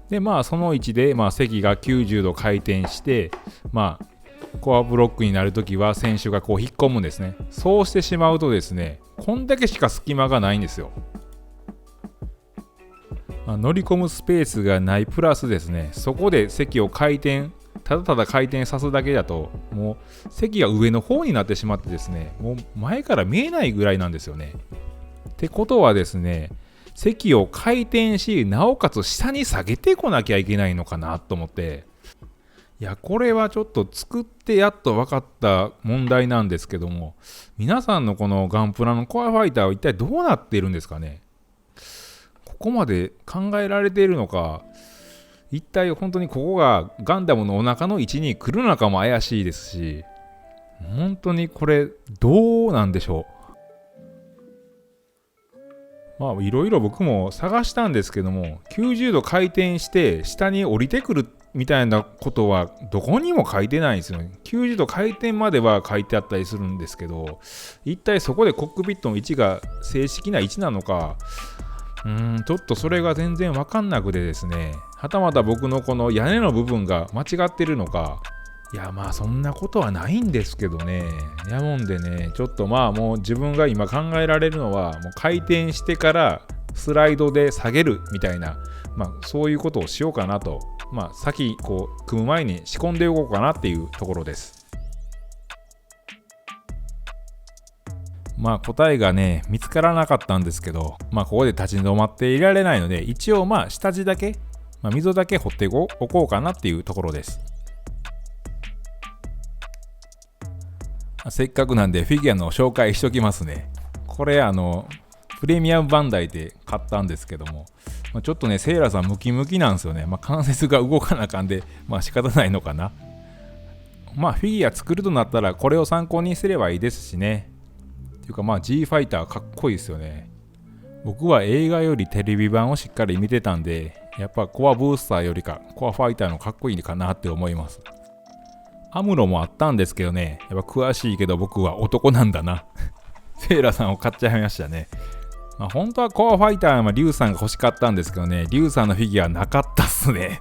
でその位置で席が90度回転してコアブロックになるときは選手がこう引っ込むんですね。そうしてしまうとですね、こんだけしか隙間がないんですよ。乗り込むスペースがないプラスですね、そこで席をただただ回転さすだけだと、もう席が上の方になってしまってですね、もう前から見えないぐらいなんですよね。ってことはですね、席を回転し、なおかつ下に下げてこなきゃいけないのかなと思って、いや、これはちょっと作ってやっと分かった問題なんですけども、皆さんのこのガンプラのコアファイターは一体どうなっているんですかね。ここまで考えられているのか、一体本当にここがガンダムのお腹の位置に来るのかも怪しいですし、本当にこれどうなんでしょう。まあいろいろ僕も探したんですけども、90度回転して下に降りてくるみたいなことはどこにも書いてないんですよね。90度回転までは書いてあったりするんですけど、一体そこでコックピットの位置が正式な位置なのか、ちょっとそれが全然わかんなくてですね、はたまた僕のこの屋根の部分が間違ってるのか、いやまあそんなことはないんですけどね。やもんでね、ちょっとまあもう自分が今考えられるのは、もう回転してからスライドで下げるみたいな、まあそういうことをしようかなと、まあ先こう組む前に仕込んでおこうかなっていうところです。まあ答えがね見つからなかったんですけど、まあここで立ち止まっていられないので、一応まあ下地だけ、溝だけ掘っておこうかなっていうところです。せっかくなんでフィギュアの紹介しときますね。これプレミアムバンダイで買ったんですけども、ちょっとねセイラさんムキムキなんですよね。関節が動かなあかんで、仕方ないのかな。フィギュア作るとなったらこれを参考にすればいいですしね。っていうかG ファイターかっこいいですよね。僕は映画よりテレビ版をしっかり見てたんで、やっぱコアブースターよりかコアファイターのかっこいいかなって思います。アムロもあったんですけどね、やっぱ詳しいけど僕は男なんだな。セイラさんを買っちゃいましたね。本当はコアファイターはリュウさんが欲しかったんですけどね、リュウさんのフィギュアなかったっすね。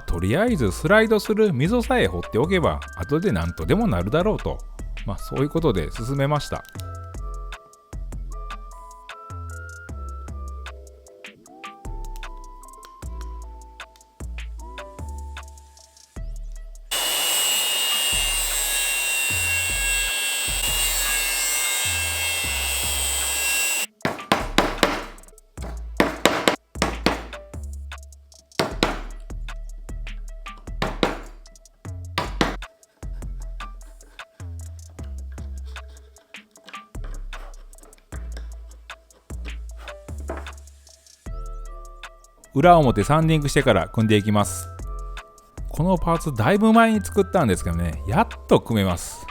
とりあえずスライドする溝さえ掘っておけば後で何とでもなるだろうと、そういうことで進めました。裏表サンディングしてから組んでいきます。このパーツだいぶ前に作ったんですけどね、やっと組めます。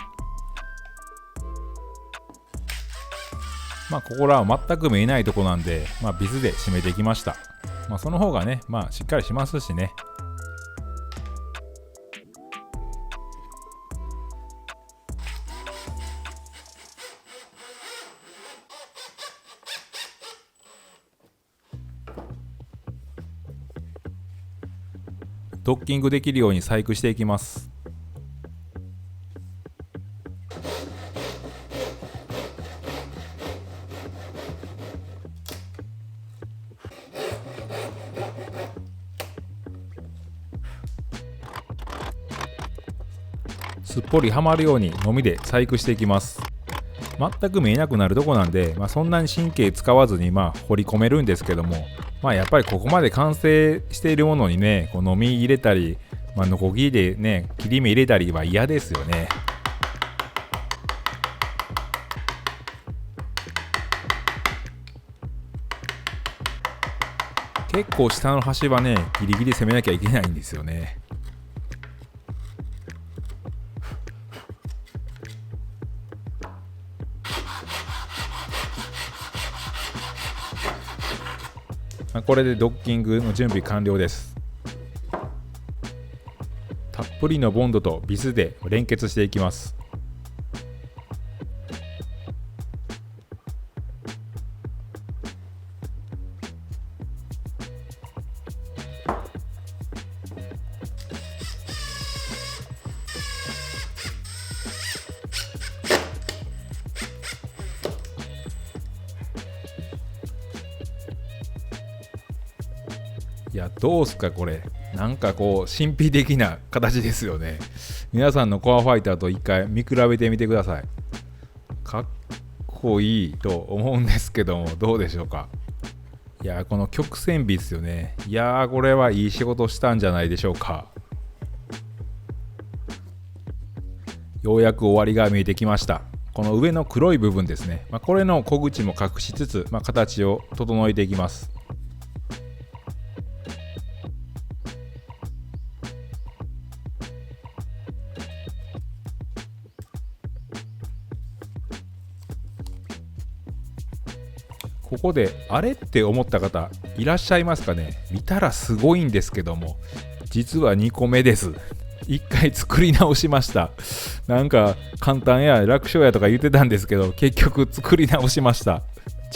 ここらは全く見えないとこなんで、ビスで締めていきました。その方がね、しっかりしますしね。ドッキングできるように細工していきます。すっぽりはまるようにのみで細工していきます。全く見えなくなるとこなんで、そんなに神経使わずに彫り込めるんですけども、やっぱりここまで完成しているものにね、こう飲み入れたり、ノコギリでね切り目入れたりは嫌ですよね。結構下の端はねギリギリ攻めなきゃいけないんですよね。これでドッキングの準備完了です。たっぷりのボンドとビスで連結していきます。どうすかこれ。なんかこう神秘的な形ですよね。皆さんのコアファイターと一回見比べてみてください。かっこいいと思うんですけども、どうでしょうか。いやー、この曲線美ですよね。いやー、これはいい仕事したんじゃないでしょうか。ようやく終わりが見えてきました。この上の黒い部分ですね、これの小口も隠しつつ、形を整えていきます。ここであれって思った方いらっしゃいますかね。見たらすごいんですけども、実は2個目です。1回作り直しました。なんか簡単や楽勝やとか言ってたんですけど、結局作り直しました。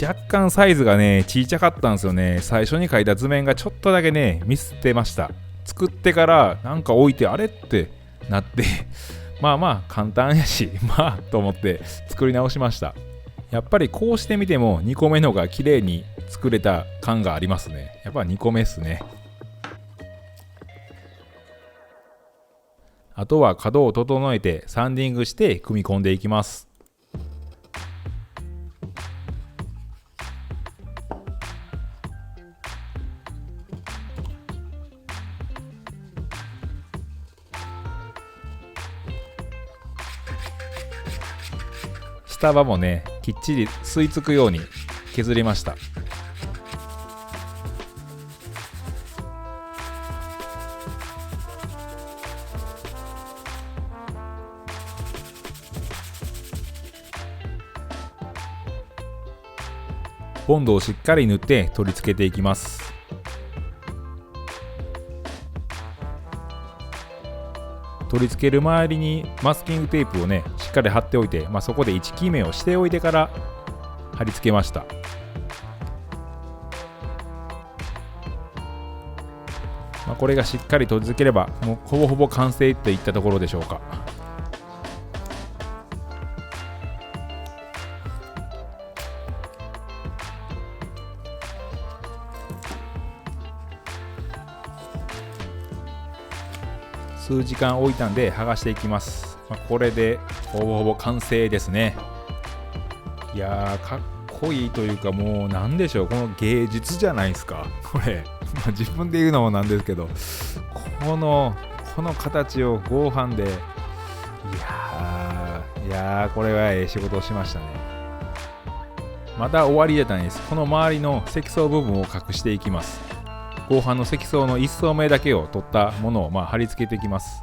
若干サイズがね小さかったんですよね。最初に描いた図面がちょっとだけねミスってました。作ってからなんか置いてあれってなって簡単やしと思って作り直しました。やっぱりこうしてみても2個目のが綺麗に作れた感がありますね。やっぱ2個目ですね。あとは角を整えてサンディングして組み込んでいきます。下刃もねきっちり吸い付くように削りました。ボンドをしっかり塗って取り付けていきます。取り付ける周りにマスキングテープをねしっかり貼っておいて、そこで位置決めをしておいてから貼り付けました。これがしっかり取り付ければもうほぼほぼ完成といったところでしょうか。数時間置いたんで剥がしていきます。これでほぼほぼ完成ですね。いやーかっこいいというか、もうなんでしょう、この芸術じゃないですかこれ自分で言うのもなんですけど、この形を合板で、いやーこれは仕事をしましたね。まだ終わりじゃないです。この周りの積層部分を隠していきます。合板の積層の1層目だけを取ったものを貼り付けていきます。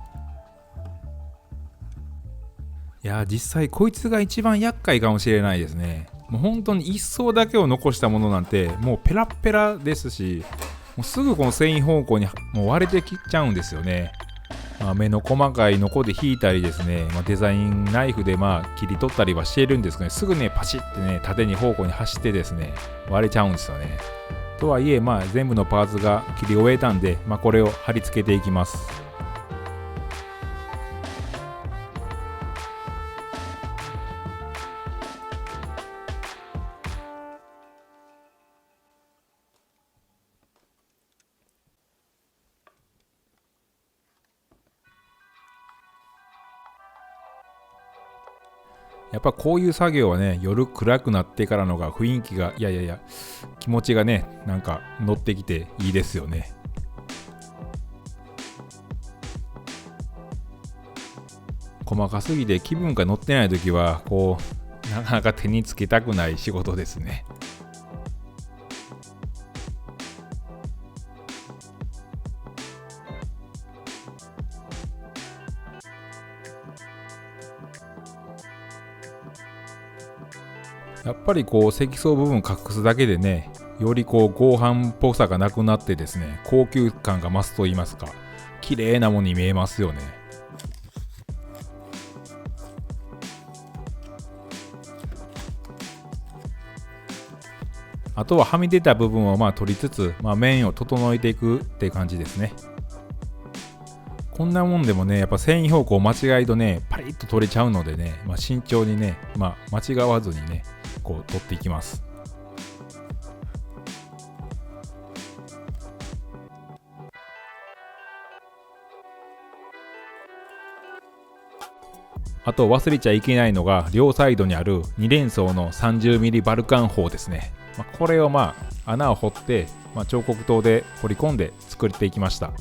いや実際こいつが一番厄介かもしれないですね。もう本当に1層だけを残したものなんてもうペラッペラですし、もうすぐこの繊維方向にもう割れてきちゃうんですよね。目の細かいノコで引いたりですね、デザインナイフで切り取ったりはしているんですけど、すぐねパシッてね縦に方向に走ってですね割れちゃうんですよね。とはいえ全部のパーツが切り終えたんで、これを貼り付けていきます。やっぱこういう作業はね夜暗くなってからのが雰囲気が気持ちがねなんか乗ってきていいですよね。細かすぎて気分が乗ってない時はこうなかなか手につけたくない仕事ですね。やっぱりこう積層部分隠すだけでねよりこう合板っぽさがなくなってですね高級感が増すと言いますか、綺麗なものに見えますよね。あとははみ出た部分を取りつつ、面を整えていくって感じですね。こんなもんでもねやっぱ繊維方向間違いとねパリッと取れちゃうのでね、慎重にね、間違わずにねこう取っていきます。あと忘れちゃいけないのが両サイドにある2連装の 30mm バルカン砲ですね。これを穴を掘って、彫刻刀で彫り込んで作っていきました。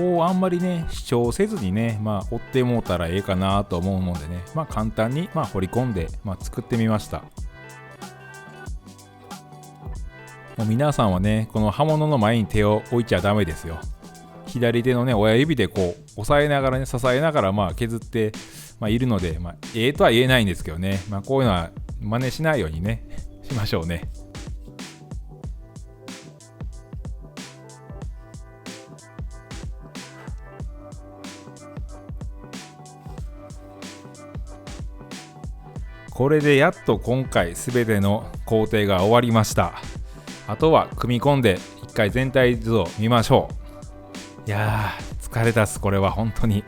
あんまりね主張せずにね折ってもうたらええかなと思うのでね簡単に彫り込んで作ってみました。もう皆さんはねこの刃物の前に手を置いちゃダメですよ。左手のね親指で押さえながらね支えながら削っているのでええとは言えないんですけどねこういうのは真似しないようにねしましょうね。これでやっと今回すべての工程が終わりました。あとは組み込んで一回全体図を見ましょう。いやー疲れたっすこれは本当に。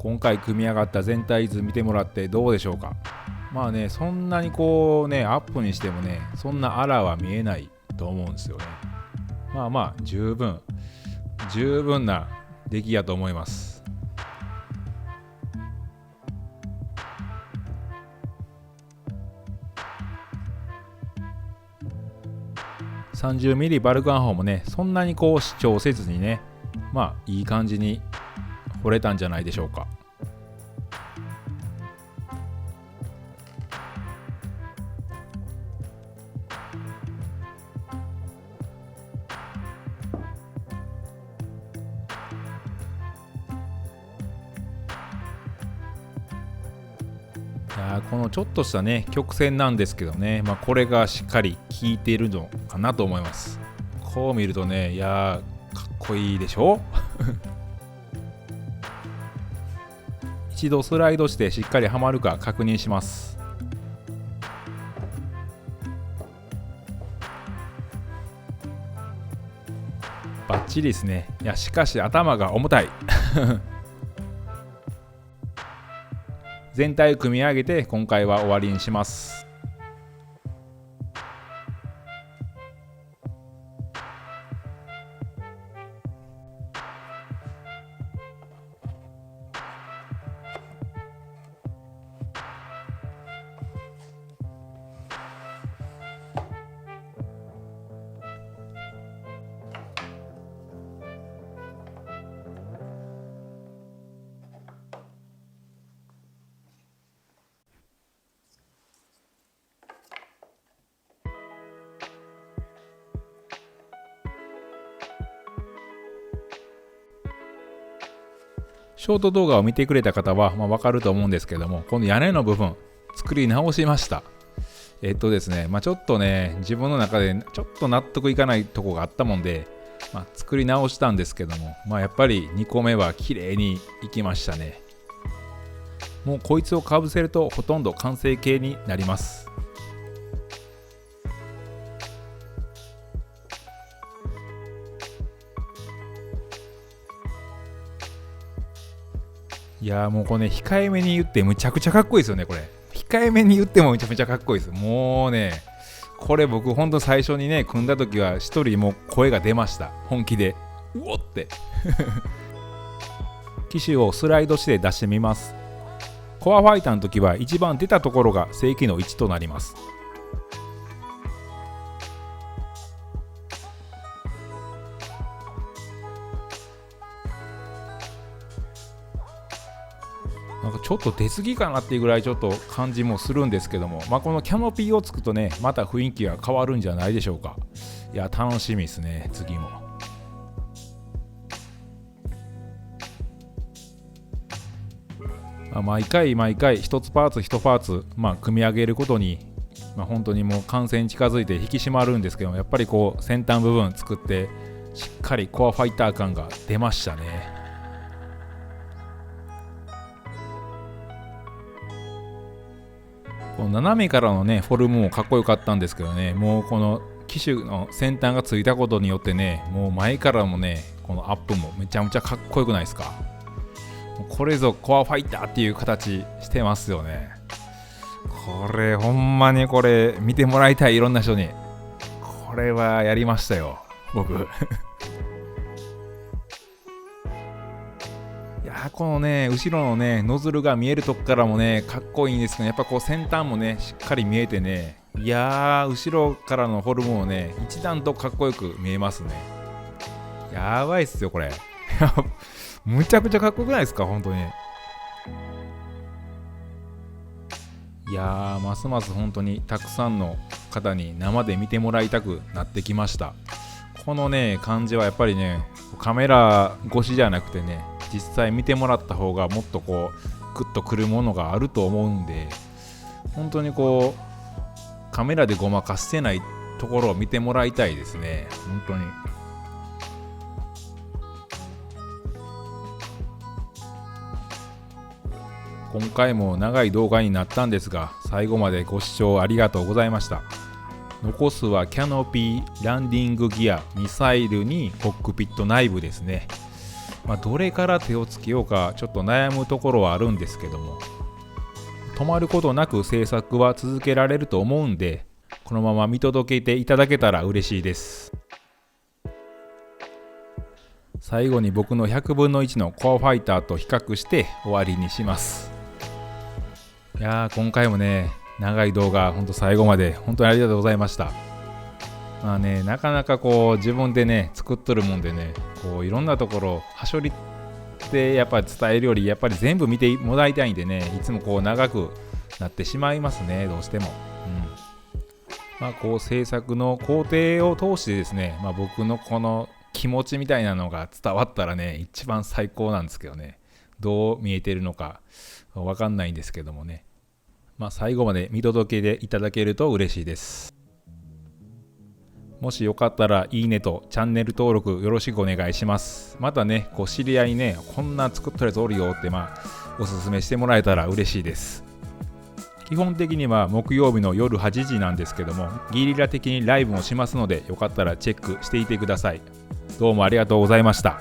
今回組み上がった全体図見てもらってどうでしょうか。そんなにアップにしてもねそんなあらは見えないと思うんですよね。十分な出来やと思います。30mm バルカン砲もねそんなに主張せずにねいい感じに掘れたんじゃないでしょうか。このちょっとしたね曲線なんですけどねこれがしっかり効いているのかなと思います。こう見るとねかっこいいでしょ一度スライドしてしっかりはまるか確認します。バッチリですね。しかし頭が重たい全体を組み上げて今回は終わりにします。ショート動画を見てくれた方は分かると思うんですけども、この屋根の部分作り直しました。ですね、ちょっとね自分の中でちょっと納得いかないとこがあったもんで、作り直したんですけども、やっぱり2個目は綺麗にいきましたね。もうこいつをかぶせるとほとんど完成形になります。いやーもうこれね控えめに言ってむちゃくちゃかっこいいですよね。これ控えめに言ってもめちゃめちゃかっこいいです。もうねこれ僕ほんと最初にね組んだ時は一人もう声が出ました。本気でうおって機種をスライドして出してみます。コアファイターの時は一番出たところが正規の位置となります。なんかちょっと出過ぎかなっていうぐらいちょっと感じもするんですけども、このキャノピーをつくとねまた雰囲気が変わるんじゃないでしょうか。いや楽しみですね。次も毎回一つパーツ一パーツ組み上げることに本当にもう完成に近づいて引き締まるんですけども、やっぱりこう先端部分作ってしっかりコアファイター感が出ましたね。この斜めからのねフォルムもかっこよかったんですけどね、もうこの機種の先端がついたことによってね、もう前からもねこのアップもめちゃめちゃかっこよくないですか。これぞコアファイターっていう形してますよね。これほんまにこれ見てもらいたい、いろんな人に。これはやりましたよ僕いやこのね後ろのねノズルが見えるとこからもねかっこいいんですけど、やっぱこう先端もねしっかり見えてね、いやー後ろからのフォルムもね一段とかっこよく見えますね。やばいっすよこれむちゃくちゃかっこよくないですか本当に。いやーますます本当にたくさんの方に生で見てもらいたくなってきました。このね感じはやっぱりねカメラ越しじゃなくてね、実際見てもらった方がもっとこうグッとくるものがあると思うんで、本当にこうカメラでごまかしてないところを見てもらいたいですね本当に。今回も長い動画になったんですが、最後までご視聴ありがとうございました。残すはキャノピー、ランディングギア、ミサイルにコックピット内部ですね。どれから手をつけようかちょっと悩むところはあるんですけども、止まることなく制作は続けられると思うんで、このまま見届けていただけたら嬉しいです。最後に僕の100分の1のコアファイターと比較して終わりにします。いやー今回もね長い動画ほんと最後まで本当にありがとうございました。なかなかこう自分でね作っとるもんでね、こういろんなところはしょりってやっぱり伝えるよりやっぱり全部見てもらいたいんでね、いつもこう長くなってしまいますねどうしても。こう制作の工程を通してですね、僕のこの気持ちみたいなのが伝わったらね一番最高なんですけどね、どう見えてるのかわかんないんですけどもね、最後まで見届けていただけると嬉しいです。もしよかったらいいねとチャンネル登録よろしくお願いします。またねこう知り合いにねこんな作ったやつおるよっておすすめしてもらえたら嬉しいです。基本的には木曜日の夜8時なんですけども、ゲリラ的にライブもしますのでよかったらチェックしていてください。どうもありがとうございました。